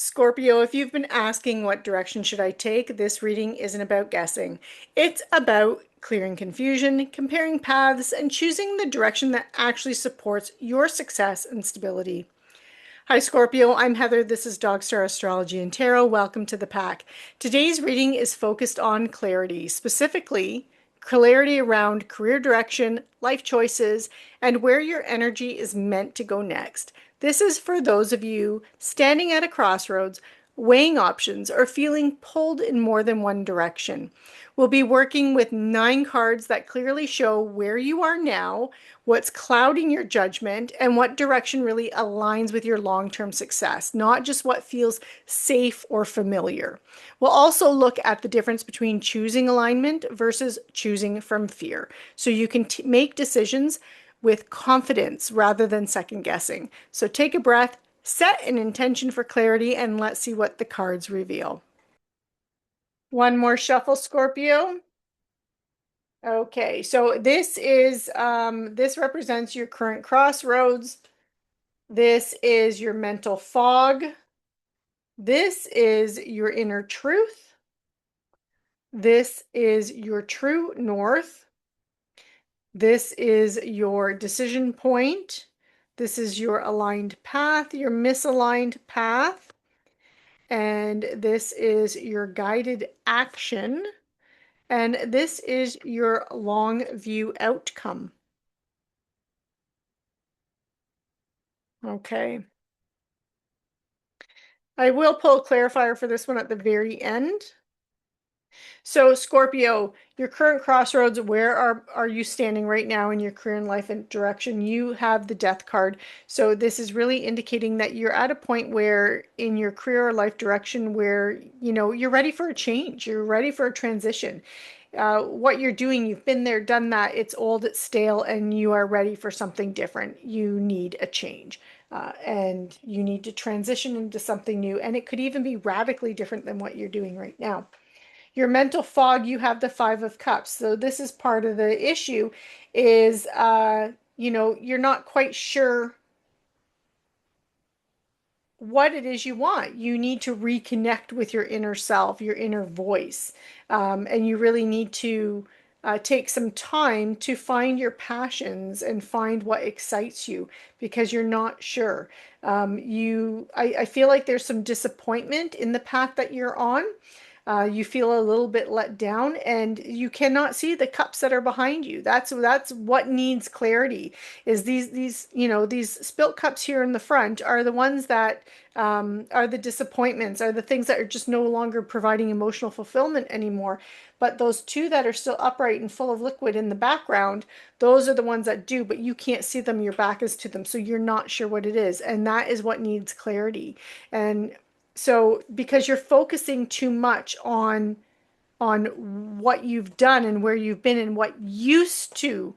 Scorpio, if you've been asking what direction should I take, this reading isn't about guessing. It's about clearing confusion, comparing paths, and choosing the direction that actually supports your success and stability. Hi, Scorpio. I'm Heather. This is Dogstar Astrology and Tarot. Welcome to the pack. Today's reading is focused on clarity, specifically clarity around career direction, life choices, and where your energy is meant to go next. This is for those of you standing at a crossroads, weighing options, or feeling pulled in more than one direction. We'll be working with 9 cards that clearly show where you are now, what's clouding your judgment, and what direction really aligns with your long-term success, not just what feels safe or familiar. We'll also look at the difference between choosing alignment versus choosing from fear, so you can make decisions with confidence rather than second guessing. So take a breath, set an intention for clarity, and let's see what the cards reveal. One more shuffle, Scorpio. Okay, so this represents your current crossroads. This is your mental fog. This is your inner truth. This is your true north. This is your decision point. This is your aligned path, your misaligned path. And this is your guided action. And this is your long view outcome. Okay. I will pull a clarifier for this one at the very end. So Scorpio, your current crossroads, where are you standing right now in your career and life and direction? You have the death card. So this is really indicating that you're at a point where in your career or life direction where, you're ready for a change. You're ready for a transition. What you're doing, you've been there, done that. It's old, it's stale, and you are ready for something different. You need a change. And you need to transition into something new. And it could even be radically different than what you're doing right now. Your mental fog, you have the 5 of Cups. So this is part of the issue is, you're not quite sure what it is you want. You need to reconnect with your inner self, your inner voice. And you really need to take some time to find your passions and find what excites you because you're not sure. I feel like there's some disappointment in the path that you're on. You feel a little bit let down and you cannot see the cups that are behind you. That's what needs clarity is these spilt cups here in the front are the ones that are the disappointments, are the things that are just no longer providing emotional fulfillment anymore. But those 2 that are still upright and full of liquid in the background, those are the ones that do, but you can't see them. Your back is to them. So you're not sure what it is. And that is what needs clarity. And so because you're focusing too much on what you've done and where you've been and what used to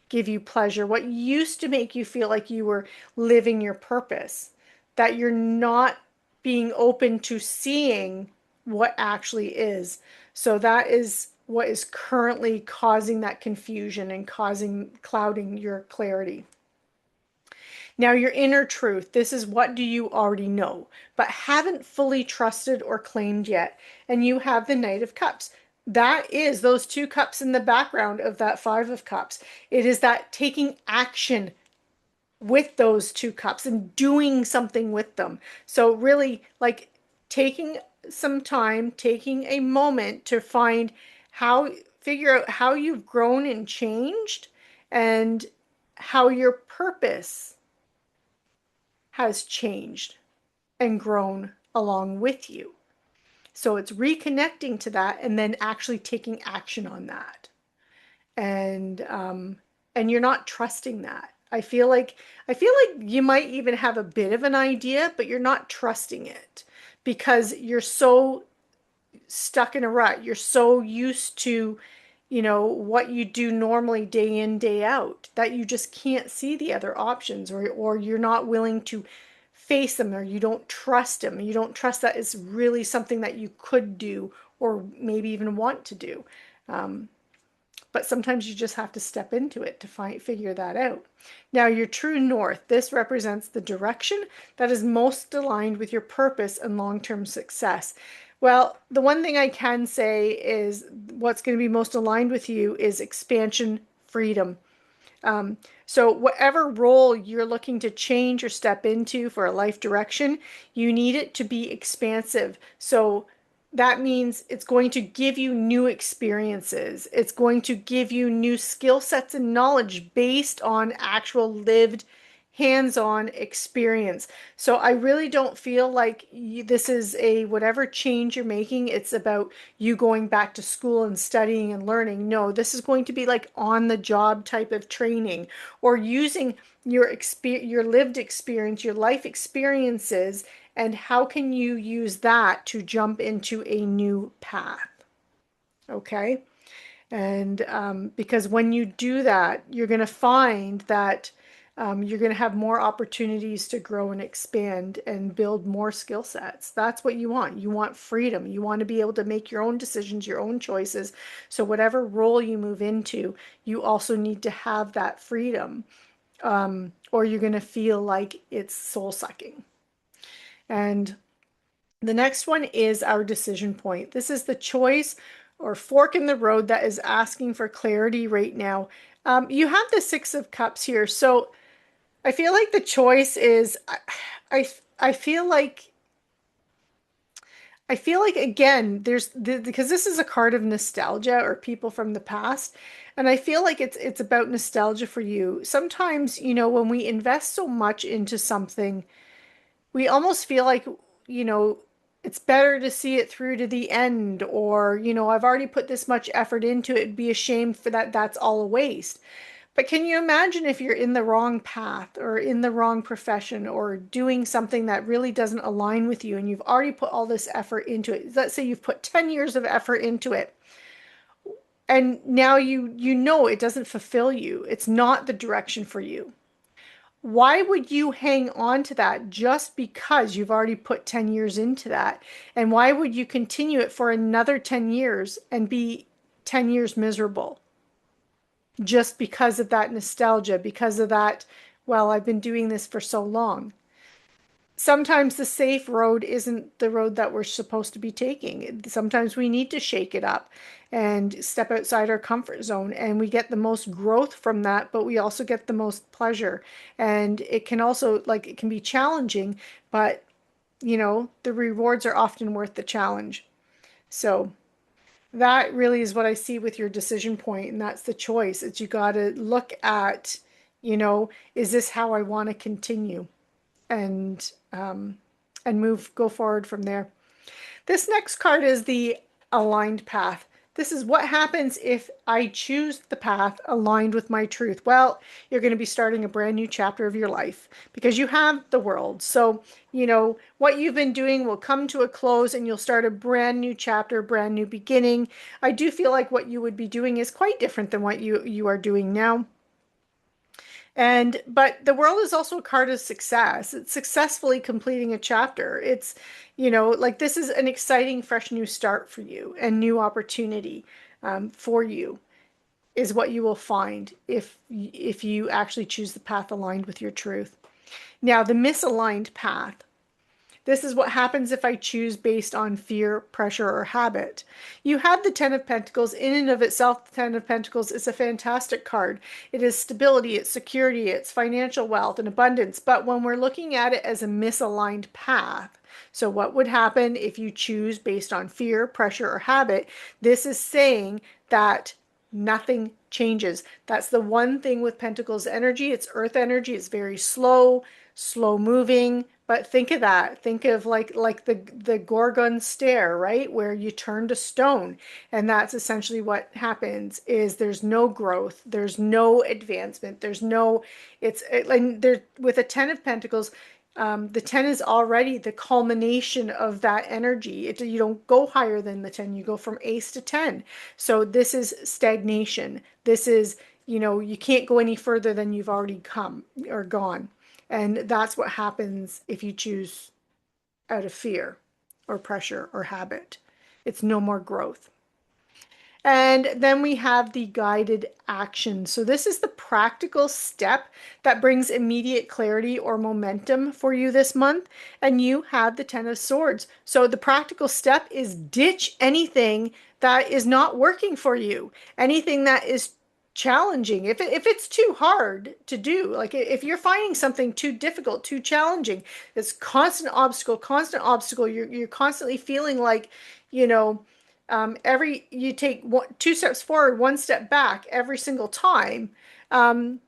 give you pleasure, what used to make you feel like you were living your purpose, that you're not being open to seeing what actually is. So that is what is currently causing that confusion and clouding your clarity. Now, your inner truth, this is what do you already know, but haven't fully trusted or claimed yet. And you have the Knight of Cups. That is those 2 cups in the background of that 5 of Cups. It is that taking action with those 2 cups and doing something with them. So really like taking some time, taking a moment to figure out how you've grown and changed and how your purpose has changed and grown along with you. So it's reconnecting to that and then actually taking action on that. And you're not trusting that. I feel like you might even have a bit of an idea, but you're not trusting it because you're so stuck in a rut. You're so used to, what you do normally day in, day out, that you just can't see the other options or you're not willing to face them or you don't trust them. You don't trust that it's really something that you could do or maybe even want to do. but sometimes you just have to step into it to figure that out. Now, your true north, this represents the direction that is most aligned with your purpose and long-term success. Well, the one thing I can say is what's going to be most aligned with you is expansion, freedom. So whatever role you're looking to change or step into for a life direction, you need it to be expansive. So that means it's going to give you new experiences. It's going to give you new skill sets and knowledge based on actual lived hands-on experience. So I really don't feel like this is a whatever change you're making, it's about you going back to school and studying and learning. No, this is going to be like on the job type of training or using your lived experience, your life experiences, and how can you use that to jump into a new path? Okay. And because when you do that, you're going to find that you're going to have more opportunities to grow and expand and build more skill sets. That's what you want. You want freedom. You want to be able to make your own decisions, your own choices. So whatever role you move into, you also need to have that freedom, or you're going to feel like it's soul sucking. And the next one is our decision point. This is the choice or fork in the road that is asking for clarity right now. You have the Six of Cups here. So I feel like the choice is, I, I feel like, I feel like again, because this is a card of nostalgia or people from the past. And I feel like it's about nostalgia for you. Sometimes, when we invest so much into something, we almost feel like, you know, it's better to see it through to the end, or, I've already put this much effort into it. It'd be a shame for that's all a waste. But can you imagine if you're in the wrong path or in the wrong profession or doing something that really doesn't align with you and you've already put all this effort into it? Let's say you've put 10 years of effort into it and now you know it doesn't fulfill you. It's not the direction for you. Why would you hang on to that just because you've already put 10 years into that? And why would you continue it for another 10 years and be 10 years miserable just because of that nostalgia, because of that, well, I've been doing this for so long. Sometimes the safe road isn't the road that we're supposed to be taking. Sometimes we need to shake it up and step outside our comfort zone, and we get the most growth from that, but we also get the most pleasure. And it can also, like, it can be challenging, but the rewards are often worth the challenge. So that really is what I see with your decision point, and that's the choice. It's you got to look at, is this how I want to continue? And go forward from there. This next card is the aligned path. This is what happens if I choose the path aligned with my truth. Well, you're going to be starting a brand new chapter of your life because you have the world. So, what you've been doing will come to a close and you'll start a brand new chapter, brand new beginning. I do feel like what you would be doing is quite different than what you are doing now. But the world is also a card of success. It's successfully completing a chapter. It's, like this is an exciting, fresh new start for you and new opportunity for you is what you will find if you actually choose the path aligned with your truth. Now, the misaligned path. This is what happens if I choose based on fear, pressure, or habit. You have the Ten of Pentacles. In and of itself, the Ten of Pentacles is a fantastic card. It is stability, it's security, it's financial wealth and abundance. But when we're looking at it as a misaligned path, so what would happen if you choose based on fear, pressure, or habit? This is saying that nothing changes. That's the one thing with Pentacles energy. It's earth energy. It's very slow, slow moving. But think of that. Think of like the Gorgon stare, right? Where you turn to stone. And that's essentially what happens is there's no growth, there's no advancement, and there with a 10 of Pentacles, the 10 is already the culmination of that energy. You don't go higher than the 10, you go from ace to 10. So this is stagnation. This is, you can't go any further than you've already come or gone. And that's what happens if you choose out of fear or pressure or habit. It's no more growth. And then we have the guided action. So this is the practical step that brings immediate clarity or momentum for you this month. And you have the Ten of Swords. So the practical step is ditch anything that is not working for you, anything that is challenging. If it's too hard to do, like if you're finding something too difficult, too challenging, it's constant obstacle, you're constantly feeling like, you know, you take two steps forward, one step back every single time. Um,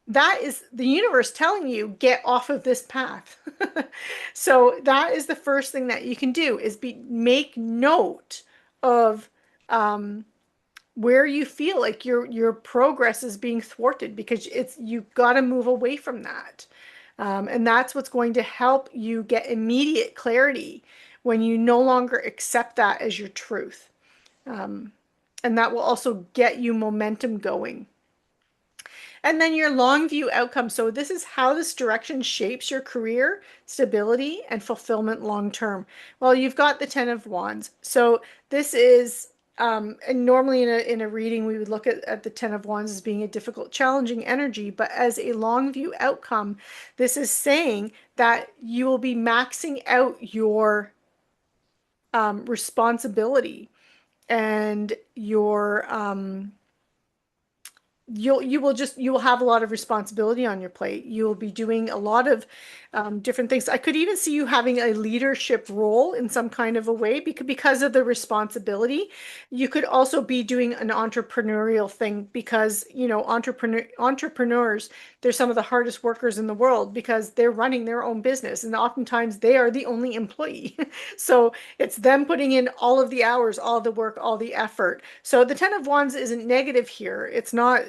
that is the universe telling you, get off of this path. So that is the first thing that you can do is make note of where you feel like your progress is being thwarted, because it's you've got to move away from that. And that's what's going to help you get immediate clarity when you no longer accept that as your truth. Um, and that will also get you momentum going. And then your long view outcome. So this is how this direction shapes your career, stability, and fulfillment long term. Well, you've got the Ten of Wands. So this is, and normally in a reading, we would look at the Ten of Wands as being a difficult, challenging energy. But as a long view outcome, this is saying that you will be maxing out your responsibility and your you will have a lot of responsibility on your plate. You will be doing a lot of different things. I could even see you having a leadership role in some kind of a way because of the responsibility. You could also be doing an entrepreneurial thing because, entrepreneurs, they're some of the hardest workers in the world because they're running their own business and oftentimes they are the only employee. So it's them putting in all of the hours, all the work, all the effort. So the Ten of Wands isn't negative here. It's not,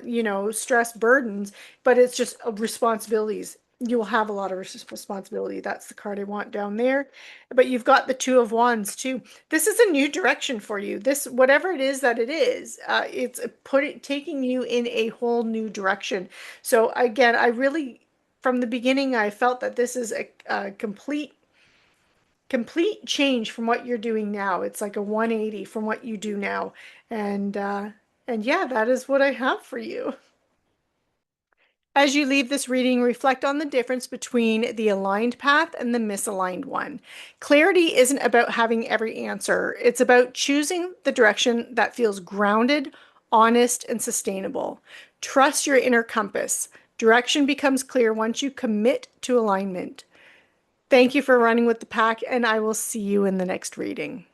stress burdens, but it's just responsibilities. You will have a lot of responsibility. That's the card I want down there. But you've got the Two of Wands too. This is a new direction for you. This, whatever it is that it is, it's taking you in a whole new direction. So again, from the beginning, I felt that this is a complete change from what you're doing now. It's like a 180 from what you do now. And yeah, that is what I have for you. As you leave this reading, reflect on the difference between the aligned path and the misaligned one. Clarity isn't about having every answer. It's about choosing the direction that feels grounded, honest, and sustainable. Trust your inner compass. Direction becomes clear once you commit to alignment. Thank you for running with the pack, and I will see you in the next reading.